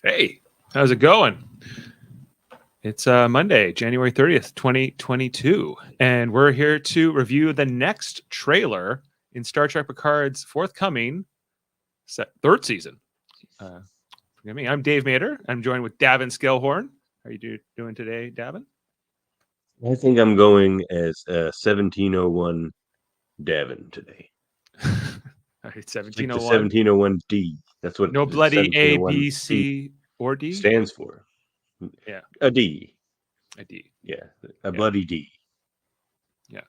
Hey, how's it going? It's Monday, January 30th, 2022, and we're here to review the next trailer in Star Trek Picard's forthcoming third season. Forgive me, I'm Dave Mader. I'm joined with Davan Skelhorn. How are you doing today, Davan? I think I'm going as 1701 Davan today. All right, 1701. 1701D. That's what No bloody A, 1701 B, C, or D stands for. Yeah, a D. A D. Yeah, a bloody D. Yeah.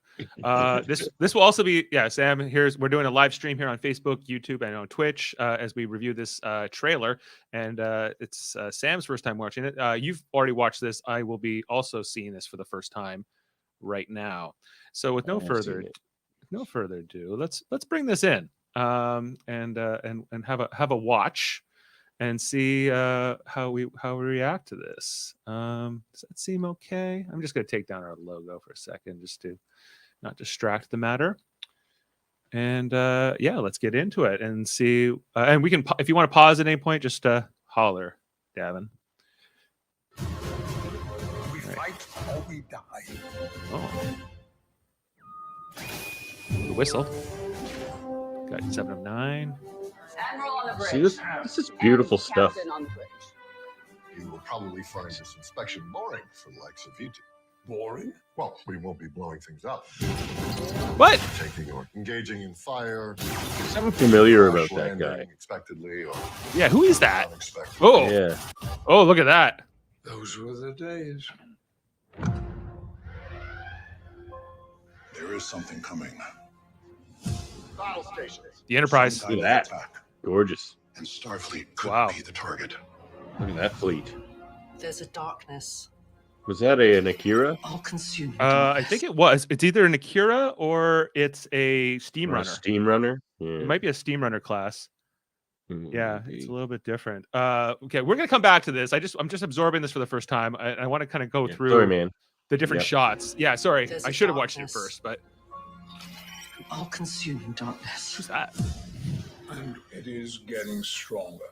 This will also be Sam. We're doing a live stream here on Facebook, YouTube, and on Twitch as we review this trailer. And it's Sam's first time watching it. You've already watched this. I will be also seeing this for the first time right now. So with no further ado, let's bring this in and have a watch and see how we react to this. Does that seem okay? I'm just going to take down our logo for a second just to not distract the matter. And let's get into it and see. And we can, if you want to pause at any point, just holler, Davan. We fight or we die. Oh, the whistle. Got 7 of 9. See, this is beautiful stuff. You will probably find this inspection boring for the likes of you two. Boring? Well, we won't be blowing things up. What? Taking or engaging in fire. Something familiar about that guy. Expectedly or yeah, who is that? unexpectedly. Oh, Yeah. Oh, look at that. Those were the days. There is something coming. Battle station. The Enterprise. Look at that. Gorgeous. And Starfleet could be the target. Look at that fleet. There's a darkness. Was that an Akira? All-consuming. I think it was. It's either an Akira or it's a Steam Or a Runner. steam runner? Yeah. It might be a Steam Runner class. Yeah, Maybe. it's a little bit different. Okay, we're gonna come back to this. I'm just absorbing this for the first time. I want to kind of go through Sorry, man. the different shots. Yeah, sorry. There's I a should have watched it darkness. first, but All-consuming darkness. who's that? And it is getting stronger.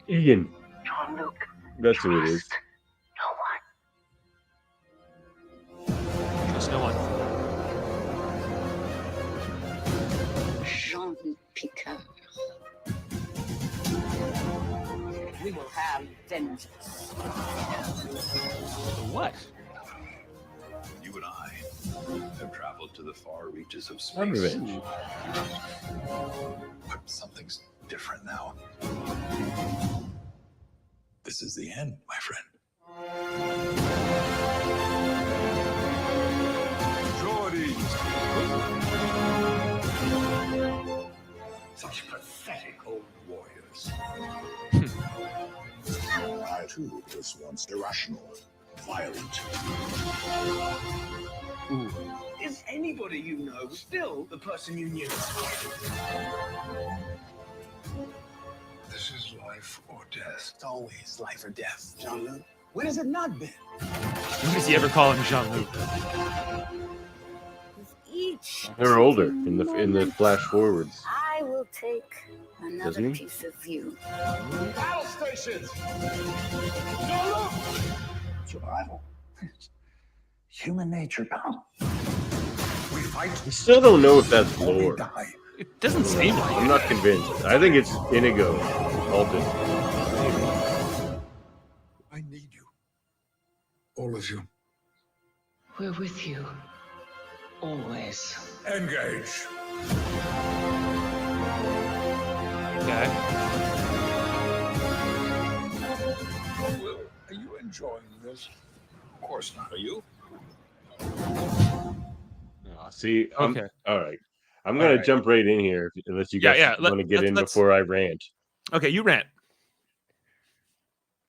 Ian. Jean-Luc. That's who it is. Trust no one. Jean-Luc Picard. We will have vengeance. What? You and I have traveled to the far reaches of space. Revenge. But something's different now. This is the end, my friend. Such pathetic old warriors. I too was once irrational, violent. Ooh. Is anybody you know still the person you knew? This is life or death. It's always life or death, Jean-Luc. When has it not been? When does he ever call him Jean-Luc? With each They're older in the flash forwards. I will take another Doesn't he? piece of you. Battle stations! Survival. Human nature, pal. We fight I still don't know if that's or we lore. die. It doesn't seem like I'm it. not convinced. I think it's Inigo. Alton. I need you. All of you. We're with you. Always. Engage. Okay. Will, are you enjoying this? Of course not. Are you? See, Okay. all right. I'm going to jump right in here unless you guys want to get in before I rant. Okay, you rant.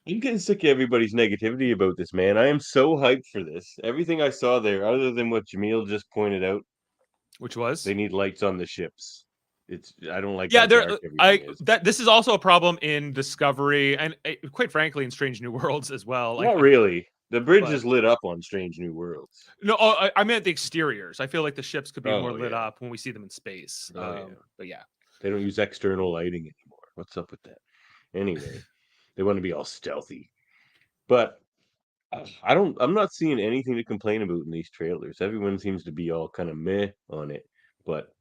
I'm getting sick of everybody's negativity about this, man. I am so hyped for this. Everything I saw there, other than what Jaemeel just pointed out, Which was? they need lights on the ships. I don't like. Yeah, how there. dark everything is. This is also a problem in Discovery and quite frankly in Strange New Worlds as well. Not really. The bridge but- is lit up on Strange New Worlds. No, I meant the exteriors. I feel like the ships could be more lit up when we see them in space. Oh, yeah. But yeah. They don't use external lighting anymore. What's up with that? Anyway, They want to be all stealthy. But I'm not seeing anything to complain about in these trailers. Everyone seems to be all kind of meh on it. But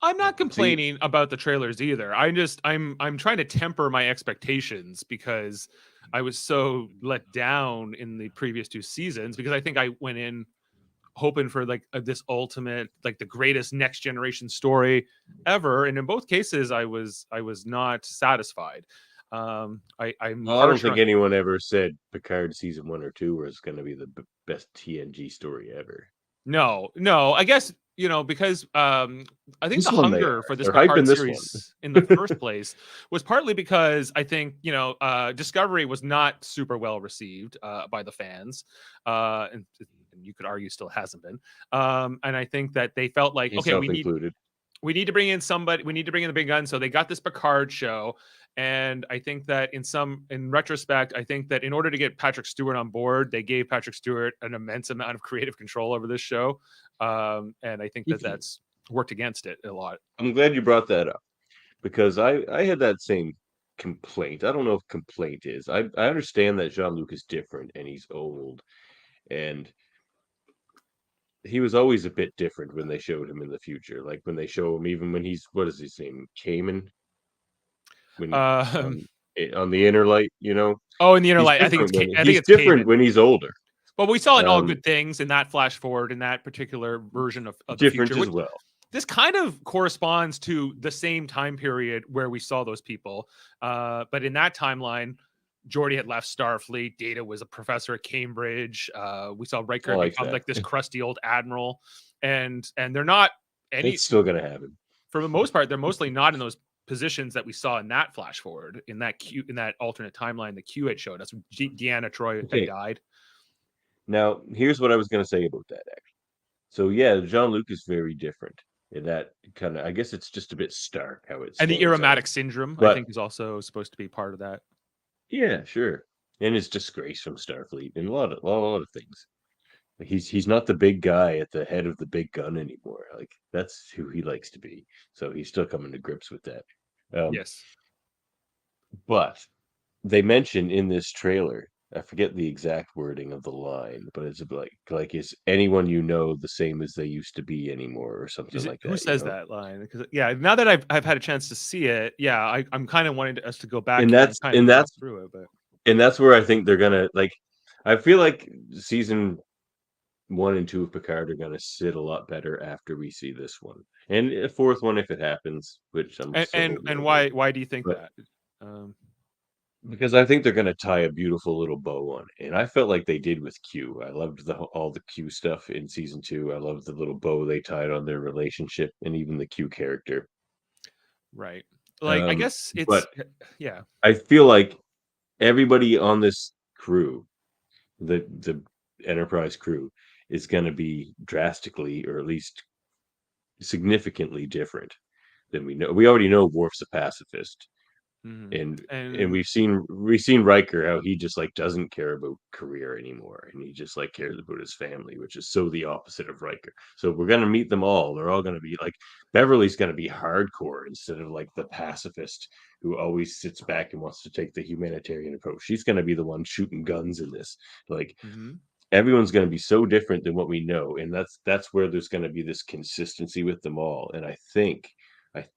I'm not see, complaining about the trailers either. I'm trying to temper my expectations because I was so let down in the previous 2 seasons because I think I went in hoping for like this ultimate, like the greatest next generation story ever, and in both cases I was not satisfied. I'm well, I don't harsher think on. anyone ever said Picard season 1 or 2 was going to be the best TNG story ever. No, I guess because I think This the one they hunger are. for this They're hyping Picard this one. series in the first place was partly because I think Discovery was not super well received by the fans, and you could argue still hasn't been. And I think that they felt like, okay, Yourself included. we need to bring in somebody, we need to bring in the big gun, so they got this Picard show. And I think that in retrospect, I think that in order to get Patrick Stewart on board, they gave Patrick Stewart an immense amount of creative control over this show. And I think that that's worked against it a lot. I'm glad you brought that up because I had that same complaint. I don't know if complaint is. I understand that Jean-Luc is different and he's old, and he was always a bit different when they showed him in the future. Like when they show him, even when he's, what is his name, Cayman, when Um, on the inner light, oh, in the inner he's light, I think different when I think he's it's different Cayman. when he's older. But we saw in All Good Things in that flash forward in that particular version of the Different future, as well. this kind of corresponds to the same time period where we saw those people. But in that timeline, Geordi had left Starfleet. Data was a professor at Cambridge. We saw Riker become that. like this crusty old admiral, and they're not any. It's still gonna happen. For the most part, they're mostly not in those positions that we saw in that flash forward in that alternate timeline that Q had showed us. Deanna Troi had died. Now, here's what I was gonna say about that. Actually, so yeah, Jean-Luc is very different. And that kind of, I guess it's just a bit stark how it's. And the Irromatic syndrome, I think, is also supposed to be part of that. Yeah, sure. And his disgrace from Starfleet and a lot of things. He's not the big guy at the head of the big gun anymore. Like that's who he likes to be. So he's still coming to grips with that. Yes. But they mention in this trailer, I forget the exact wording of the line, but it's like is anyone you know the same as they used to be anymore or something like that. Who says that line? Because now that I've had a chance to see it, I'm kind of wanting us to go back and that's through it, but and that's where I think they're gonna I feel like season 1 and 2 of Picard are gonna sit a lot better after we see this one, and a fourth one if it happens, which I'm and why do you think that? Because I think they're gonna tie a beautiful little bow on it, and I felt like they did with Q. I loved all the Q stuff in season 2. I loved the little bow they tied on their relationship, and even the Q character. Right. Like I guess it's but yeah. I feel like everybody on this crew, the Enterprise crew, is going to be drastically, or at least significantly different than we know. We already know Worf's a pacifist, and we've seen Riker how he just doesn't care about career anymore, and he just cares about his family, which is so the opposite of Riker. So we're going to meet them all. They're all going to be Beverly's going to be hardcore instead of the pacifist who always sits back and wants to take the humanitarian approach. She's going to be the one shooting guns in this. Everyone's going to be so different than what we know, and that's where there's going to be this consistency with them all. And I think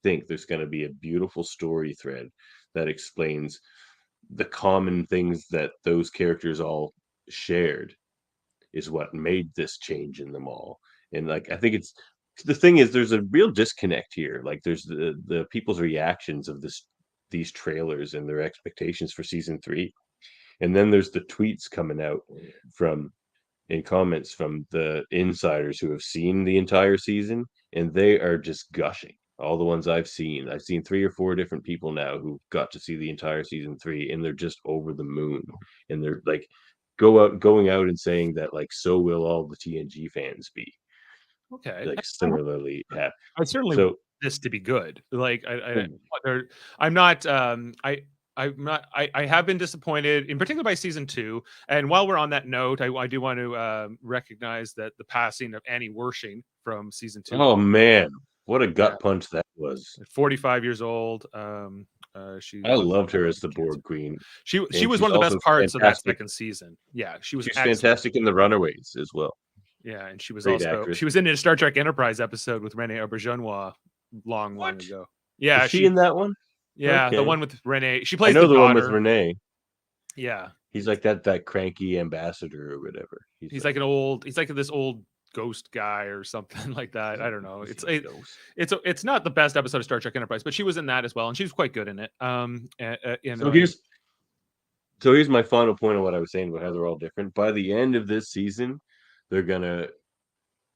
there's going to be a beautiful story thread that explains the common things that those characters all shared is what made this change in them all. And I think it's the thing is there's a real disconnect here. There's the people's reactions of these trailers and their expectations for season 3, and then there's the tweets coming out in comments from the insiders who have seen the entire season, and they are just gushing. All the ones I've seen 3 or 4 different people now who got to see the entire season 3, and they're just over the moon. And they're going out and saying that so will all the TNG fans be. Okay. Similarly happy. I certainly want this to be good. I'm not. I have been disappointed, in particular by season 2. And while we're on that note, I do want to recognize that the passing of Annie Wershing from season 2. Oh man, what a gut punch that was! 45 years old. She I lost loved her as the cancer. Borg Queen. She And was she's one of the also best parts of that fantastic. second season. Yeah, she was She's excellent. fantastic in The Runaways as well. Yeah, and she was Great also actress. she was in a Star Trek Enterprise episode with Rene Auberjonois long What? ago. Yeah, Is she in that one? Yeah, Okay. the one with Renee. She I plays know the one with daughter. Renee. Yeah, He's like that cranky ambassador or whatever. he's like this old ghost guy or something like that. I don't know. Is he a ghost? It's not the best episode of Star Trek Enterprise, but she was in that as well, and she was quite good in it. So here's my final point on what I was saying about how they're all different. By the end of this season, they're gonna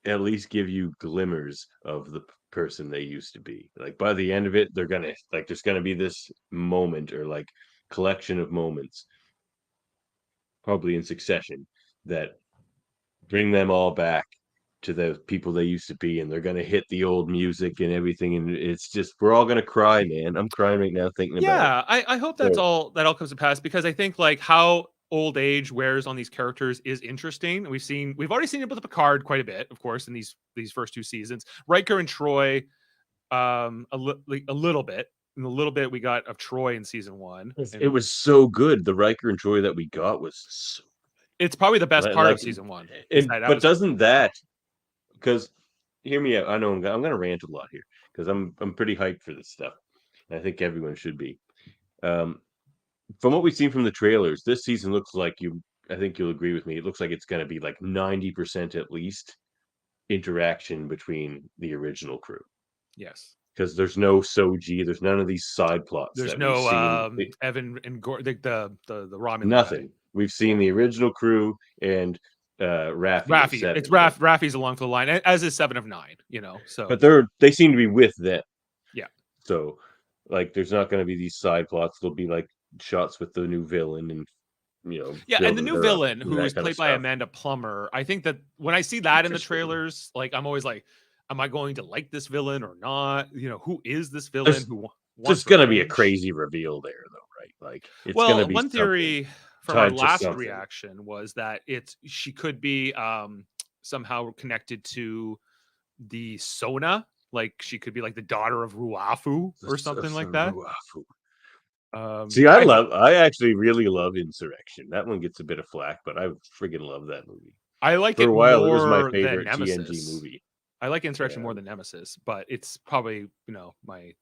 at least give you glimmers of the person they used to be. Like by the end of it, they're gonna like there's gonna be this moment or like collection of moments, probably in succession, that bring them all back to the people they used to be, and they're gonna hit the old music and everything, and it's just we're all gonna cry, man. I'm crying right now thinking about it. Yeah, I hope that all comes to pass, because I think like how old age wears on these characters is interesting. We've already seen it with Picard quite a bit, of course, in these first two seasons. Riker and Troy, a little bit. In the little bit we got of Troy in season 1. It was so good. The Riker and Troy that we got was so it's probably the best part of season 1. But doesn't that, because hear me out. I know I'm going to rant a lot here because I'm pretty hyped for this stuff. I think everyone should be. From what we've seen from the trailers, this season looks like I think you'll agree with me. It looks like it's going to be like 90% at least interaction between the original crew. Yes. Because there's no Soji, there's none of these side plots. There's no Evan and the Romulan. Nothing. Guy. We've seen the original crew and Raffi. It's Raffi's along the line, as is 7 of 9. So but they seem to be with them. Yeah. So like, there's not going to be these side plots. There'll be like shots with the new villain and. Yeah, and the new villain who is played by stuff. Amanda Plummer. I think that when I see that in the trailers, like I'm always like, am I going to like this villain or not? Who is this villain? There's going to be a crazy reveal there, though, right? Like, it's going to be one theory from our last something. reaction was that she could be somehow connected to the Sona, like she could be like the daughter of Ruafu or something like that. Ruafu. See, I actually really love Insurrection. That one gets a bit of flack, but I friggin' love that movie. I like For it a while. more It was my favorite than TNG Nemesis. movie. I like Insurrection more than Nemesis, but it's probably my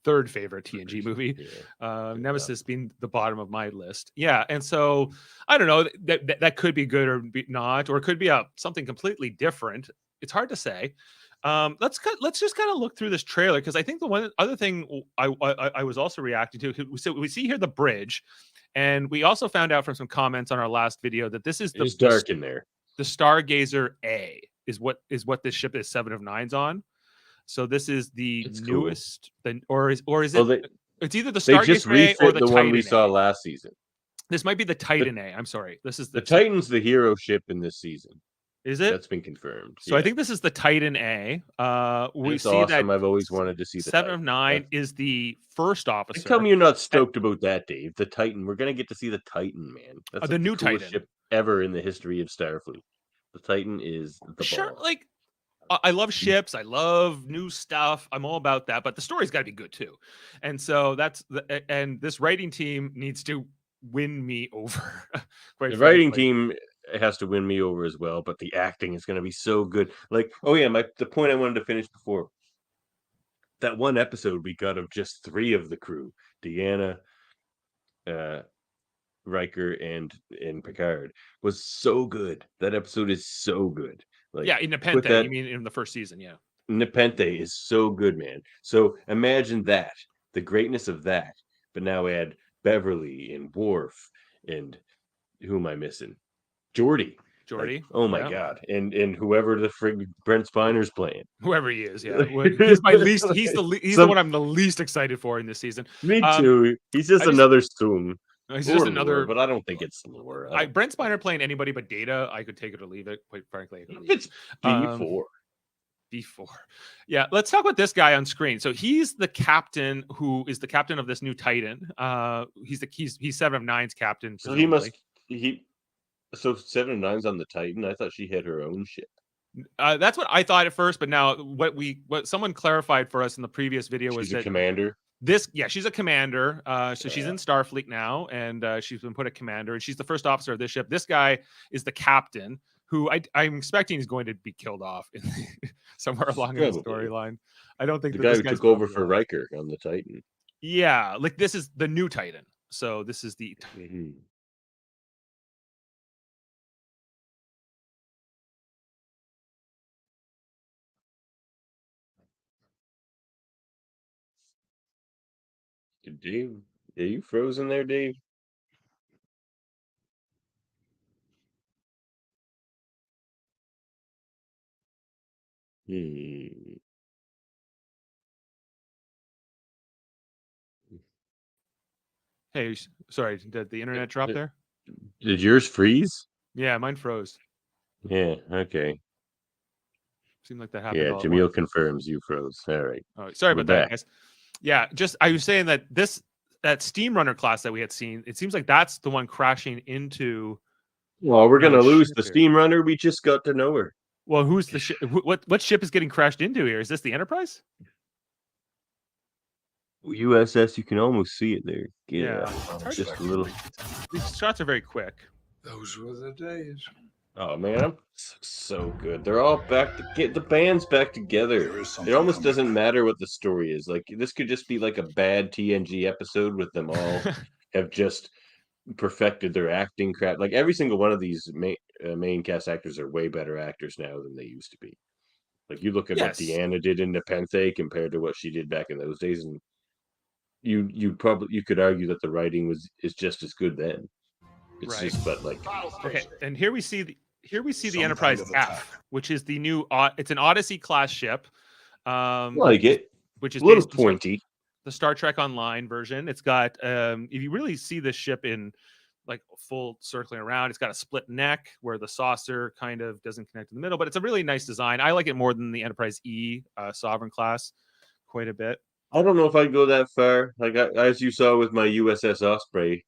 third favorite TNG movie. Nemesis being the bottom of my list. Yeah, and so I don't know, that could be good or not, or it could be something completely different. It's hard to say. Let's just kind of look through this trailer, because I think the one other thing I was also reacting to. So we see here the bridge, and we also found out from some comments on our last video that this is It's dark in there. The Stargazer A is what this ship is 7 of 9's on. So this is the newest, or is it? It's either the Stargazer A or the Titan one we saw A. last season. This might be the Titan A. I'm sorry. This is the Titan's the hero ship in this season. Is it? That's been confirmed. So I think this is the Titan A. We it's see awesome. that I've always wanted to see the 7 of 9 is the first officer. Tell me you're not stoked about that, Dave. The Titan. We're gonna get to see the Titan, man. That's the new coolest Titan ship ever in the history of Starfleet. The Titan is the bomb. Like, I love ships. I love new stuff. I'm all about that. But the story's got to be good too. And so and this writing team needs to win me over. The writing team has to win me over as well, but the acting is going to be so good. Like, the point I wanted to finish before. That one episode we got of just 3 of the crew, Deanna, Riker, and Picard, was so good. That episode is so good. Like, in Nepenthe, you mean in the first season, yeah. Nepenthe is so good, man. So imagine that, the greatness of that, but now add Beverly and Worf and who am I missing? Geordi. Like, oh my god. And whoever the frig Brent Spiner's playing. Whoever he is, yeah. He's my least he's the one I'm the least excited for in this season. Me too. He's just another Soong. He's just another lore, but I don't think it's lore. Brent Spiner playing anybody but Data, I could take it or leave it, quite frankly. It's B4. B4. Yeah, let's talk about this guy on screen. So he's the captain who is the captain of this new Titan. He's 7 of 9's captain. So So 7 of 9's on the Titan. I thought she had her own ship. That's what I thought at first, but now what someone clarified for us in the previous video was She's a that commander. This, yeah, she's a commander. So she's in Starfleet now, and she's been put a commander, and she's the first officer of this ship. This guy is the captain, who I'm expecting is going to be killed off somewhere along in the Probably. storyline. I don't think The that guy this who guy's took over gonna be for alive. Riker on the Titan. Yeah, like this is the new Titan. So this is the Mhm. Dave, are you frozen there, Dave? Hmm. Hey, sorry, did the internet drop there? Did yours freeze? Yeah, mine froze. Yeah. Okay. Seemed like that happened Yeah. all at once. Jameel confirms you froze. All right. Oh, sorry We're about that, back. guys. Yeah, just I was saying that that Steam Runner class that we had seen, it seems like that's the one crashing into. Well, we're another gonna lose ship the here. Steam Runner. We just got to know her. Well, who's the ship? What ship is getting crashed into here? Is this the Enterprise? USS, you can almost see it there. Yeah, it's hard just to a little. These shots are very quick. Those were the days. Oh man, I'm so good. They're all back to get the band's back together. There is something It almost coming. doesn't matter what the story is. Like this could just be like a bad TNG episode with them all have just perfected their acting crap. Like every single one of these main cast actors are way better actors now than they used to be. Like you look at what Yes. Deanna did in Nepenthe compared to what she did back in those days, and you could argue that the writing is just as good then. It's Right. just but like Okay, and here we see the Some Enterprise kind of attack. F, which is the new. It's an Odyssey class ship. like it. Which is A little based on pointy. the Star Trek Online version. It's got if you really see this ship in like full circling around, it's got a split neck where the saucer kind of doesn't connect in the middle, but it's a really nice design. I like it more than the Enterprise E Sovereign class quite a bit. I don't know if I'd go that far. Like as you saw with my USS Osprey,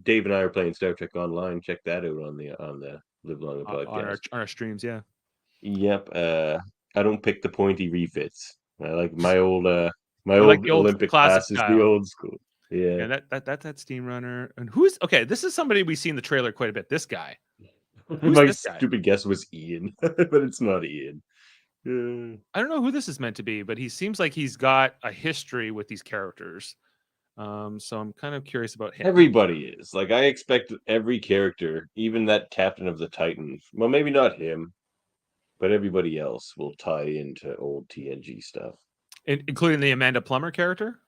Dave and I are playing Star Trek Online. Check that out on the Live Long the podcast. on our streams, yeah. Yep. I don't pick the pointy refits. I like my old I like the old Olympic classic class is style. the old school. Yeah. And that Steam Runner. And who's okay? This is somebody we see in the trailer quite a bit. This guy. Who's My this guy? stupid guess was Ian, but it's not Ian. I don't know who this is meant to be, but he seems like he's got a history with these characters. So I'm kind of curious about him. Everybody is. Like I expect every character, even that captain of the Titan. Well, maybe not him, but everybody else will tie into old TNG stuff. Including the Amanda Plummer character.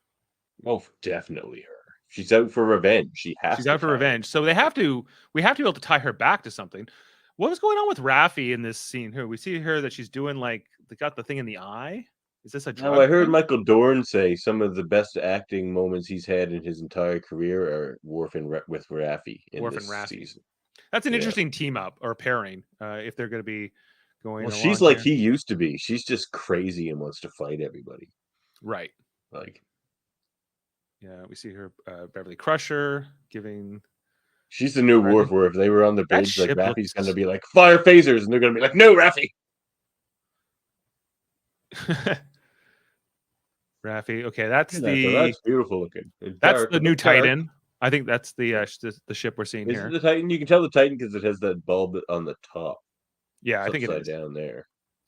Oh, definitely her. She's out for revenge. She's out for revenge. So we have to be able to tie her back to something. What was going on with Raffi in this scene here? We see her that she's doing like they got the thing in the eye. Is this a drug I heard thing? Michael Dorn say some of the best acting moments he's had in his entire career are Worf with Raffi in Worf this and Raffi. season. That's an interesting team up or pairing if they're going to be going. Well, along she's like here. he used to be. She's just crazy and wants to fight everybody. Right. Like, yeah, we see her Beverly Crusher giving. She's the new Worf. Where if they were on the bridge, like ship Raffi's going to looks- be like fire phasers, and they're going to be like, "No, Raffi." Raffi. Okay, that's That's beautiful looking. It's that's dark, the a new bit dark. Titan. I think that's the ship we're seeing Is here. it the Titan? You can tell the Titan because it has that bulb on the top. Yeah, I It's think it upside is. down there.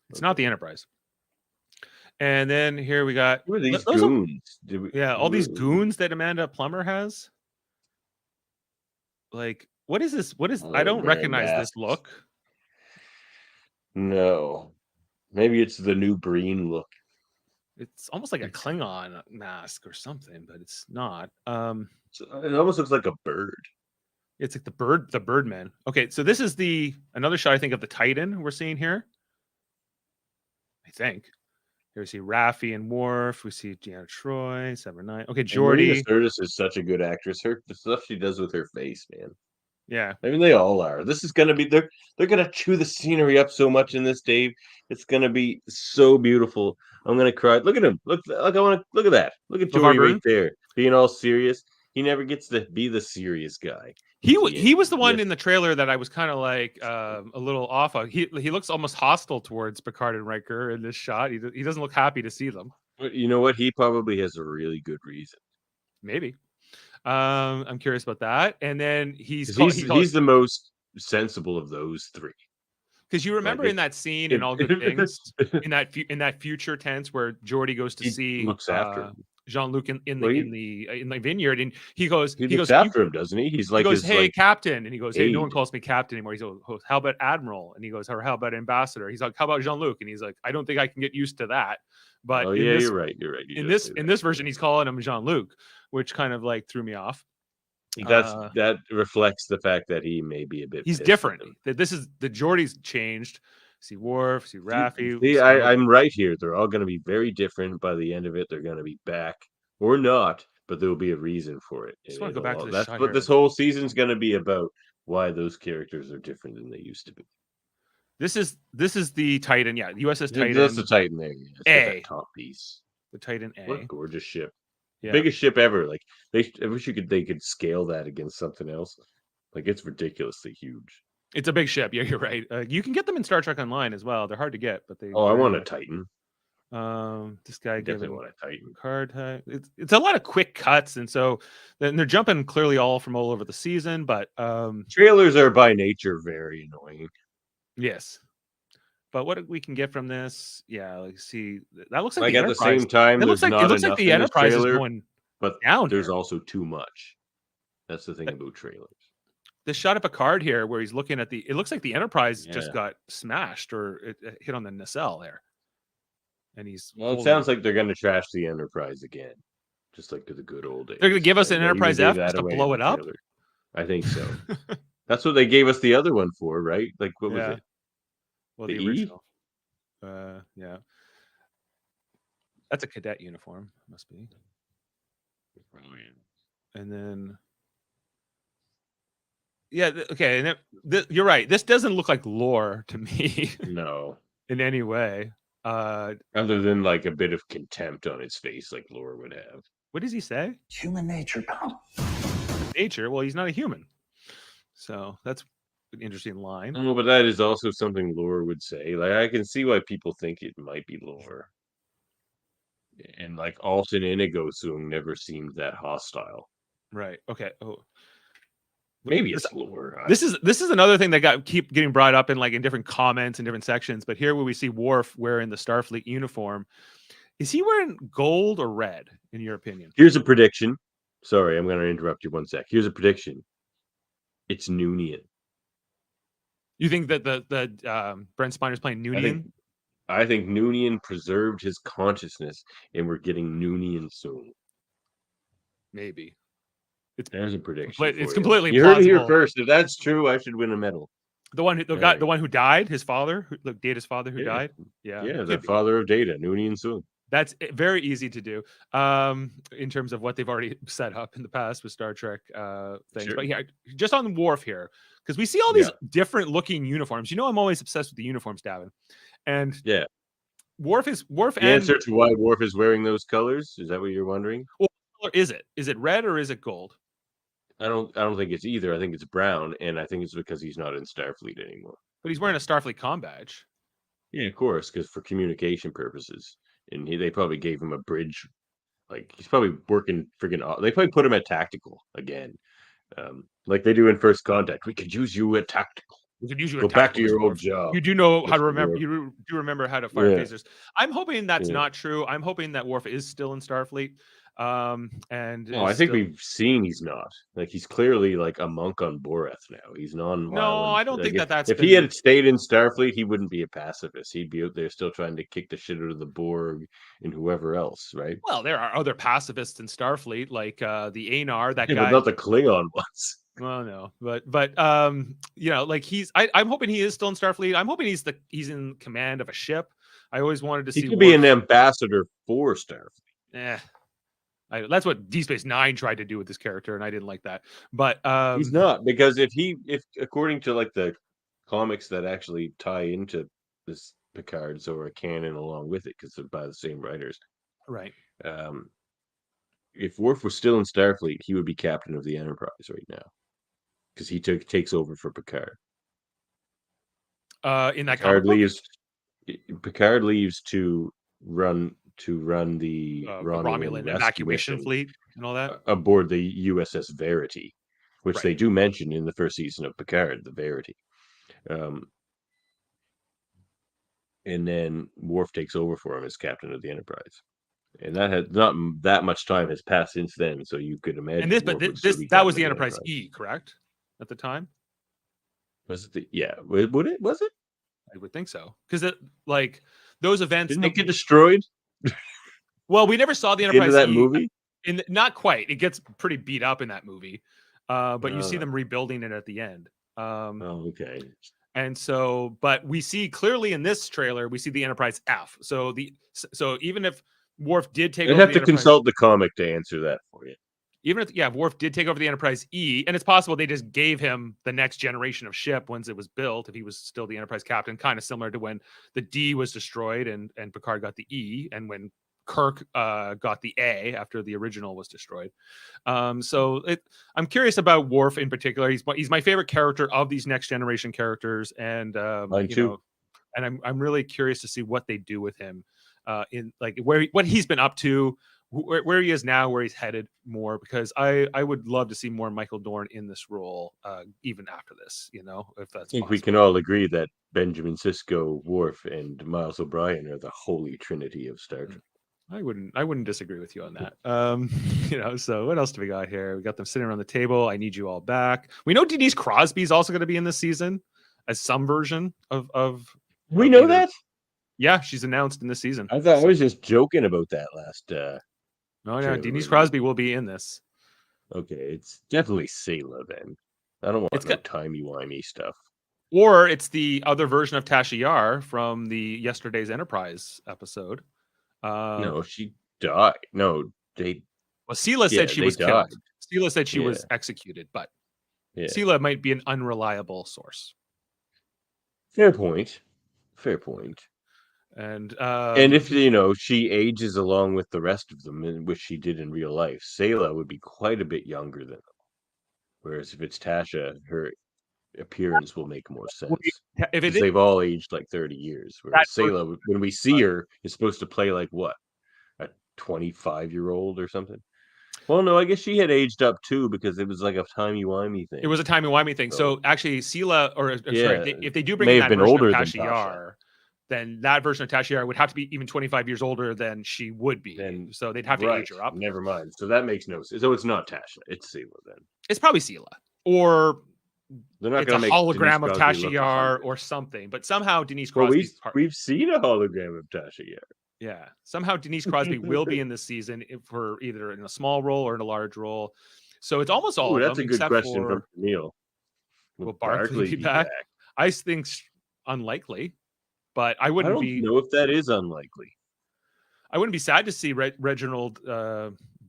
It's not the Enterprise. And then here we got Who are these those are- goons? all these goons that Amanda Plummer has. Like, what is this? What is? Oh, I don't wearing recognize masks. this look. No, maybe it's the new Breen look. It's almost like a Klingon mask or something, but it's not. It almost looks like a bird. It's like the Birdman. Okay, so this is another shot I think of the Titan we're seeing here. I think. Here we see Raffi and Worf. We see Deanna Troy, 7-9. Okay, Geordi. Sturgis is such a good actress. The stuff she does with her face, man. Yeah. I mean, they all are. This is gonna be they're gonna chew the scenery up so much in this, Dave. It's gonna be so beautiful. I'm gonna cry. Look at him. Look at that. Look at Joey right there, being all serious. He never gets to be the serious guy. He was the one in the trailer that I was kind of like a little off of. He looks almost hostile towards Picard and Riker in this shot. He doesn't look happy to see them. But you know what? He probably has a really good reason. Maybe. I'm curious about that. And then he's He's the most sensible of those three. because you remember Like, in that scene in All Good Things, in that future tense where Geordi goes to He see looks after him. Jean-Luc in Well, the vineyard, and he goes, He looks after him, doesn't he? He's he like goes, his hey, like Captain, and he goes, hey, no one aide. calls me Captain anymore. He's like, how about Admiral? And he goes, or how about Ambassador? He's like, how about Jean-Luc? And he's like, I don't think I can get used to that. But Oh in yeah, this, you're right. You're right. You in just this say in that. this version, he's calling him Jean-Luc, which kind of like threw me off. That reflects the fact that he may be a bit. He's pissed at different. him. That this is the Geordie's changed. See Worf, see Raffi. See, I'm right here. They're all going to be very different. By the end of it, they're going to be back or not, but there will be a reason for it. Just want to go back to the That's shot what here. this whole season's going to be about. Why those characters are different than they used to be. This is the Titan, yeah, USS Titan. That's the Titan there. Yeah. It's got A. that top piece. The Titan What a A. gorgeous ship. Yeah. Biggest ship ever. Like I wish they could scale that against something else. Like it's ridiculously huge. It's a big ship. Yeah, you're right. You can get them in Star Trek Online as well. They're hard to get, but they. Oh, I want a Titan. This guy Definitely giving want a Titan. card type. It's a lot of quick cuts, and so then they're jumping clearly all from all over the season. But Trailers are by nature very annoying. yes. But what we can get from this, yeah, like see that looks like Like the at the Enterprise. same time, It looks there's like not enough the in this Enterprise is trailer, going but down. there's here. also too much. That's the thing about trailers. This shot of Picard here, where he's looking at it looks like the Enterprise just Yeah. got smashed or it hit on the nacelle there, and he's. Well, it holding sounds like they're going to trash the Enterprise again, just like to the good old days. They're going to give us an They even Enterprise gave F that just to away in blow the it up. trailer. I think so. That's what they gave us the other one for, right? Like what was it? Well, The the E? original. Yeah. That's a cadet uniform, must be. And then, yeah, okay. And you're right. This doesn't look like lore to me No, in any way. other than like a bit of contempt on his face, like Lore would have. What does he say? Human nature, pal. Nature. Well, he's not a human, so that's an interesting line. No, but that is also something Lore would say. Like I can see why people think it might be Lore. And like Alton Inigo Soong never seemed that hostile. Right. Okay. Oh, Maybe it's Lore. This is another thing that keep getting brought up in different comments and different sections. But here, where we see Worf wearing the Starfleet uniform, is he wearing gold or red? In your opinion? Here's a prediction. Sorry, I'm going to interrupt you 1 sec. Here's a prediction. It's Noonian. You think that the Brent Spiner's playing Noonian? I think Noonian preserved his consciousness, and we're getting Noonian soon. Maybe. There's a prediction. It's completely You heard it here plausible. first. If that's true, I should win a medal. The one who died, his father, Data's father who died. Yeah, the father of Data, Noonian soon. That's very easy to do in terms of what they've already set up in the past with Star Trek things. Sure. But yeah, just on Worf here, because we see all these different looking uniforms. You know, I'm always obsessed with the uniforms, Davan. And yeah, Worf. The answer to why Worf is wearing those colors, is that what you're wondering? Well, what color is it? Is it red or is it gold? I don't think it's either. I think it's brown, and I think it's because he's not in Starfleet anymore. But he's wearing a Starfleet comm badge. Yeah, of course, because for communication purposes. And they probably gave him a bridge. Like he's probably working freaking. They probably put him at tactical again, like they do in First Contact. We could use you at tactical. We could use you. Go back to your old job. You do know how to remember. You do remember how to fire phasers. I'm hoping that's Yeah. not true. I'm hoping that Worf is still in Starfleet. And No, I think we've seen he's not. Like he's clearly like a monk on Boreth now. He's non-violent. No, I don't think that's. If he had stayed in Starfleet, he wouldn't be a pacifist. He'd be out there still trying to kick the shit out of the Borg and whoever else, right? Well, there are other pacifists in Starfleet, like the Anar, that Yeah, guy. but not the Klingon ones. Well, no, but you know, like I'm hoping he is still in Starfleet. I'm hoping he's in command of a ship. I always wanted to see. He could be an ambassador for Starfleet. That's what Deep Space Nine tried to do with this character, and I didn't like that. But he's not, because if according to like the comics that actually tie into this Picard, so are canon along with it because they're by the same writers, right? If Worf was still in Starfleet, he would be captain of the Enterprise right now, because he takes over for Picard. In that Picard leaves to run to run the The Romulan Romulan rescue evacuation mission fleet and all that. aboard the USS Verity, which they Right. do mention in the first season of Picard, the Verity. And then Worf takes over for him as captain of the Enterprise. And that had not that much time has passed since then, so you could imagine. And this, but Worf would still this be that was captain the of Enterprise E, correct? At the time, Was it the would it was it? I would think so, because it like those events. Didn't it get destroyed Well, we never saw the at the end Enterprise of that E. movie? Not quite. It gets pretty beat up in that movie, but you see Ah. them rebuilding it at the end. Oh, okay. And so, but we see clearly in this trailer, we see the Enterprise F. So even if Worf did take I'd over have the to Enterprise, consult the comic to answer that for you. even if Worf did take over the Enterprise E, and it's possible they just gave him the next generation of ship once it was built, if he was still the Enterprise captain, kind of similar to when the D was destroyed and Picard got the E, and when Kirk got the A after the original was destroyed. I'm curious about Worf in particular. He's my favorite character of these next generation characters, and Mine too. and I'm really curious to see what they do with him, in like what he's been up to, where he is now, where he's headed more. Because I would love to see more Michael Dorn in this role, even after this. If that's I think we possible. can all agree that Benjamin Sisko, Worf, and Miles O'Brien are the holy trinity of Star Trek. I wouldn't disagree with you on that. So what else do we got here? We got them sitting around the table. I need you all back. We know Denise Crosby is also going to be in this season as some version of We know either- that? Yeah, she's announced in this season. I thought I was just joking about that last. No, trailer Denise review. Crosby will be in this. Okay, it's definitely Sayla then. I don't want It's no got- timey-wimey stuff. Or it's the other version of Tasha Yar from the Yesterday's Enterprise episode. No, she died. No, they. Well, Sela Yeah, said she they was died. killed. Sela said she was Yeah. executed, but Yeah. Sela might be an unreliable source. Fair point. Fair point. And If she ages along with the rest of them, which she did in real life, Sayla would be quite a bit younger than them. Whereas if it's Tasha, her appearance will make more sense. if it Because is, they've all aged like 30 years. Whereas Sayla, when we see her, is supposed to play like what? A 25-year-old or something? Well, no, I guess she had aged up too because it was like a timey-wimey thing. it was a timey-wimey thing. So actually, Sela, Yeah, if they do bring may in have that been version older of than Tasha Tasha. Yar, then that version of Tasha Yar would have to be even 25 years older than she would be. Then- So they'd have to age her up. Never mind. So that makes no sense. So it's not Tasha. It's Sayla then. It's probably Sela, or They're not it's a going to make hologram of Denise Crosby Tasha look Yar 100. or something. But somehow Denise Well, Crosby, we've seen a hologram of Tasha Yar. yeah, somehow Denise Crosby will be in this season for either in a small role or in a large role. So it's almost all Ooh, of that's them, a good except question for from Neil. will Barkley be back? I think unlikely, but I I wouldn't don't be. know if that is unlikely. I wouldn't be sad to see Reginald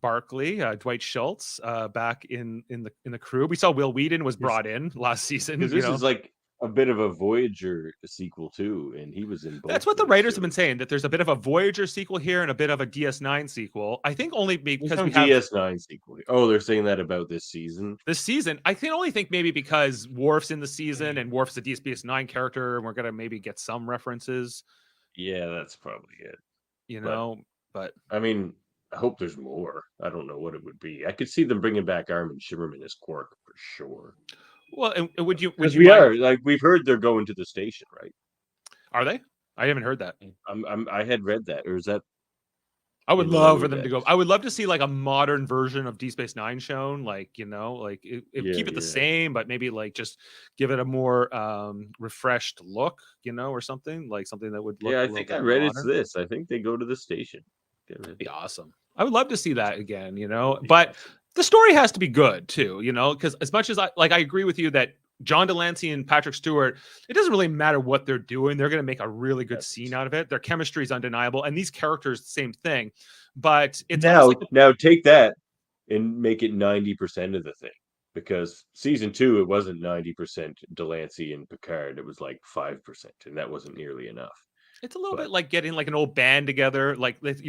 Barkley, Dwight Schultz, back in the crew. We saw Will Wheaton was brought in last season. Because this is like a bit of a Voyager sequel too, and he was in both. That's what the those writers have been shows. saying, that there's a bit of a Voyager sequel here and a bit of a DS9 sequel. I think only There's because no we have DS9 sequel. Oh, they're saying that about this season. this season. I can only think maybe because Worf's in the season and Worf's a DS9 character, and we're gonna maybe get some references. Yeah, that's probably it. But I mean, I hope there's more. I don't know what it would be. I could see them bringing back Armin Shimmerman as Quark for sure. well, and would you? Because you we mind- are like we've heard they're going to the station, right? Are they? I haven't heard that. I had read that, or is that? I would in the love for them to Rolodex? go. I would love to see like a modern version of Deep Space Nine shown, like keep it the same, but maybe like just give it a more refreshed look, or something that would look. Yeah, a I little think bit I read it's modern. this. I think they go to the station. That'd be awesome. I would love to see that again, but the story has to be good too, because as much as I agree with you that John Delancey and Patrick Stewart, it doesn't really matter what they're doing. They're going to make a really good scene out of it. Their chemistry is undeniable. And these characters, same thing, but it's now take that and make it 90% of the thing, because season 2, it wasn't 90% Delancey and Picard. It was like 5%, and that wasn't nearly enough. it's a little bit like getting like an old band together. Like let's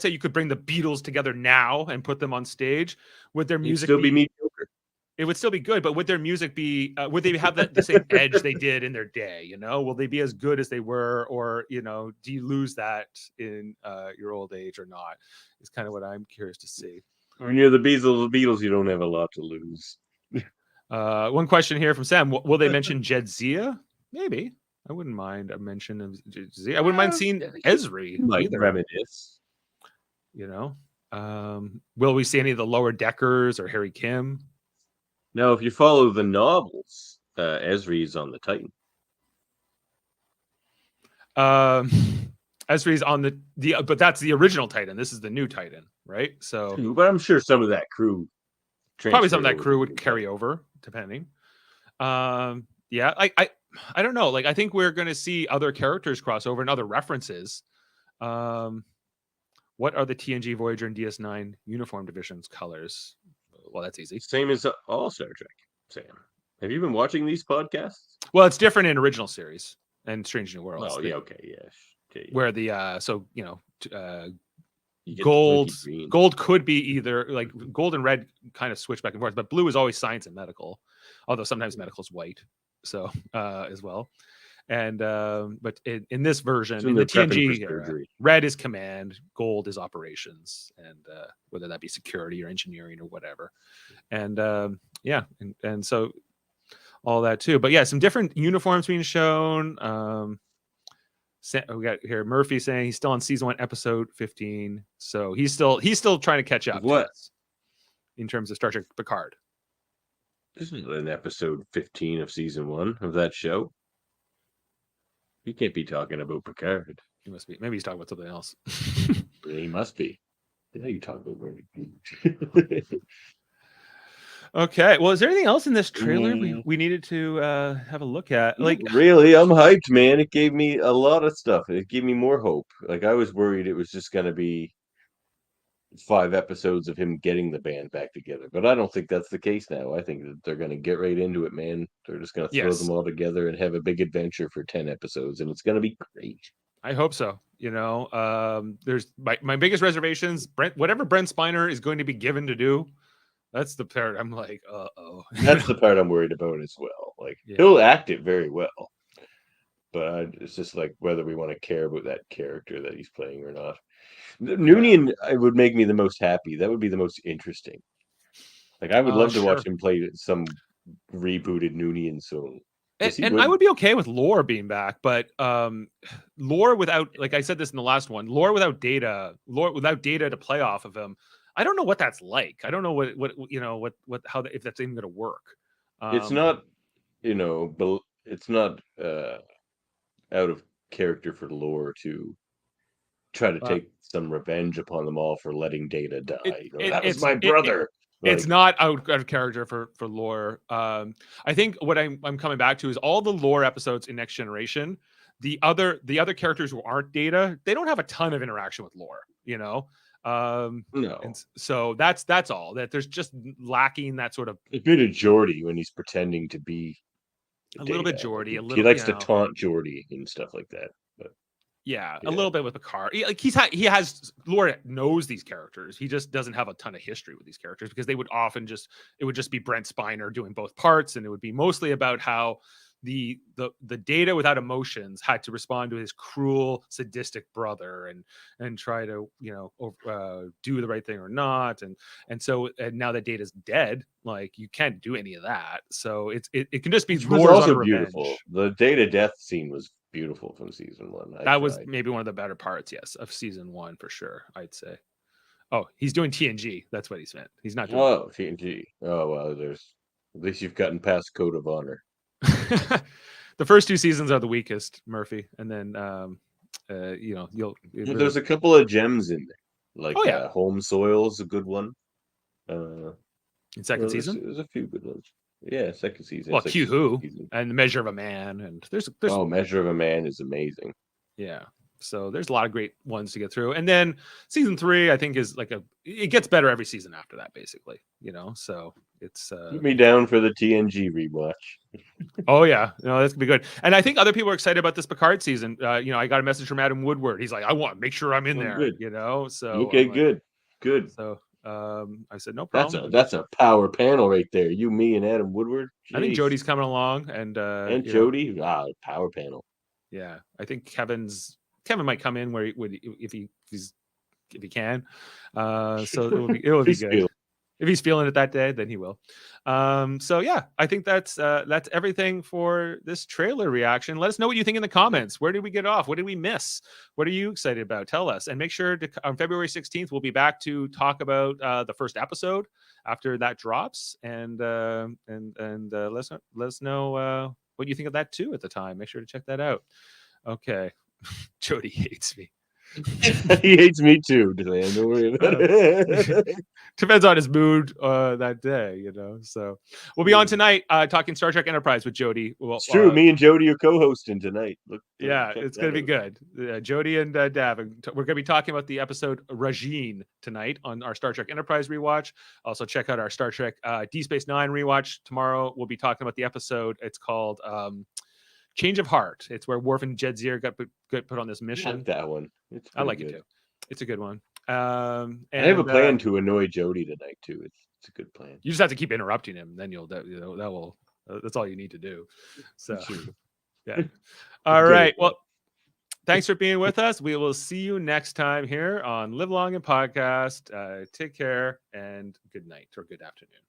say you could bring the Beatles together now and put them on stage with their You'd music. still be mediocre. it would still be good, but would their music be? Would they have the same edge they did in their day? You know, will they be as good as they were, or you know, do you lose that in your old age or not? Is kind of what I'm curious to see. When you're the Beatles, you don't have a lot to lose. One question here from Sam: will they mention Jadzia? Maybe. I wouldn't mind a mention of Jadzia. I wouldn't mind seeing Esri Like either. reminisce. You know, will we see any of the Lower Deckers or Harry Kim? Now, if you follow the novels, Esri is on the Titan. Esri's on the but that's the original Titan. This is the new Titan, right? So But I'm sure some of that crew, probably some of that transferred crew over would to the carry over, depending. Yeah, I don't know. Like I think we're going to see other characters cross over and other references. What are the TNG, Voyager, and DS9 uniform divisions colors? Well, that's easy. Same as all Star Trek. Sam, have you been watching these podcasts? Well, it's different in original series and Strange New Worlds. Oh, yeah, okay, yeah. Okay, Where the you get the gold funky green. gold could be either like gold and red kind of switch back and forth, but blue is always science and medical, although sometimes medical is white, so as well. And but in this version, So in the they're prepping TNG for era, surgery. red is command, gold is operations, and whether that be security or engineering or whatever. And yeah, and so all that too. But yeah, some different uniforms being shown. We got here Murphy saying he's still on season 1, episode 15. So he's still trying to catch up. What? To us in terms of Star Trek Picard? This is an episode 15 of season 1 of that show. You can't be talking about Picard. He must be. Maybe he's talking about something else. Yeah, he must be. Yeah, you talk about Murphy. Okay. Well, is there anything else in this trailer we needed to have a look at? Like, really, I'm hyped, man. It gave me a lot of stuff. It gave me more hope. Like I was worried it was just going to be 5 episodes of him getting the band back together, but I don't think that's the case now. I think that they're going to get right into it, man. They're just going to throw Yes. them all together and have a big adventure for 10 episodes, and it's going to be great. I hope so. You know, there's my biggest reservations. Whatever Brent Spiner is going to be given to do, that's the part I'm like, uh-oh. That's the part I'm worried about as well. Like Yeah. he'll act it very well, but it's just like whether we want to care about that character that he's playing or not. Noonian would make me the most happy. That would be the most interesting. Like I would love to watch him play some rebooted Noonian song. And I would be okay with Lore being back, but Lore without, like I said this in the last one, Lore without data to play off of him. I don't know what that's like. I don't know how if that's even going to work. It's not, but it's not out of character for Lore to try to take some revenge upon them all for letting Data die. That was my brother. It's not out of character for Lore. I think what I'm coming back to is all the Lore episodes in Next Generation. The other characters who aren't Data, they don't have a ton of interaction with Lore. No. And so that's all. That there's just lacking that sort of a bit of Geordi when he's pretending to be a little bit Geordi. He likes to taunt Geordi and stuff like that. But yeah, a little bit with Picard. Lore knows these characters. He just doesn't have a ton of history with these characters because they would often it would just be Brent Spiner doing both parts, and it would be mostly about how the Data without emotions had to respond to his cruel, sadistic brother and try to do the right thing or not, and so now that Data's dead, like you can't do any of that. So it can just be. It was also beautiful. The Data death scene was beautiful from season 1. That was maybe one of the better parts, yes, of season 1 for sure. I'd say. Oh, he's doing TNG. That's what he's meant. He's not doing. Oh, TNG. Oh well, at least you've gotten past Code of Honor. The first 2 seasons are the weakest, Murphy, and then there's a couple of gems in there, like Home Soil is a good one. In second season, there's a few good ones. Yeah, second season. Well, Q-Who and The Measure of a Man, and there's Measure of a Man is amazing. Yeah, so there's a lot of great ones to get through, and then season 3 I think is it gets better every season after that, basically. So it's put me down for the TNG rewatch. Oh yeah, that's gonna be good. And I think other people are excited about this Picard season. I got a message from Adam Woodward. He's like, I want to make sure I'm in there. Good. So okay, good. So I said, no That's problem. a power panel right there. You, me, and Adam Woodward. I think Jeez. Jody's coming along, and Jody. Power panel. Yeah, I think Kevin might come in where he would if he can. So it will be good. If he's feeling it that day, then he will. So yeah, I think that's everything for this trailer reaction. Let us know what you think in the comments. Where did we get off? What did we miss? What are you excited about? Tell us, and make sure to on February 16th we'll be back to talk about the first episode after that drops, and let us know what you think of that too at the time. Make sure to check that out. Okay, Jody hates me. He hates me too, Delan. Don't worry about it. Depends on his mood that day, So we'll be on tonight talking Star Trek Enterprise with Jody. It's true. Me and Jody are co-hosting tonight. It's going to be good. Jody and Davan. We're going to be talking about the episode Regine tonight on our Star Trek Enterprise rewatch. Also, check out our Star Trek Deep Space Nine rewatch tomorrow. We'll be talking about the episode. It's called Change of Heart. It's where Worf and Jadzia got put on this mission. I like that one. I like it too. It's a good one. And I have a plan to annoy Jody tonight too. It's a good plan. You just have to keep interrupting him. Then that's all you need to do. So yeah. All right. Well, thanks for being with us. We will see you next time here on Live Long and Podcast. Take care and good night or good afternoon.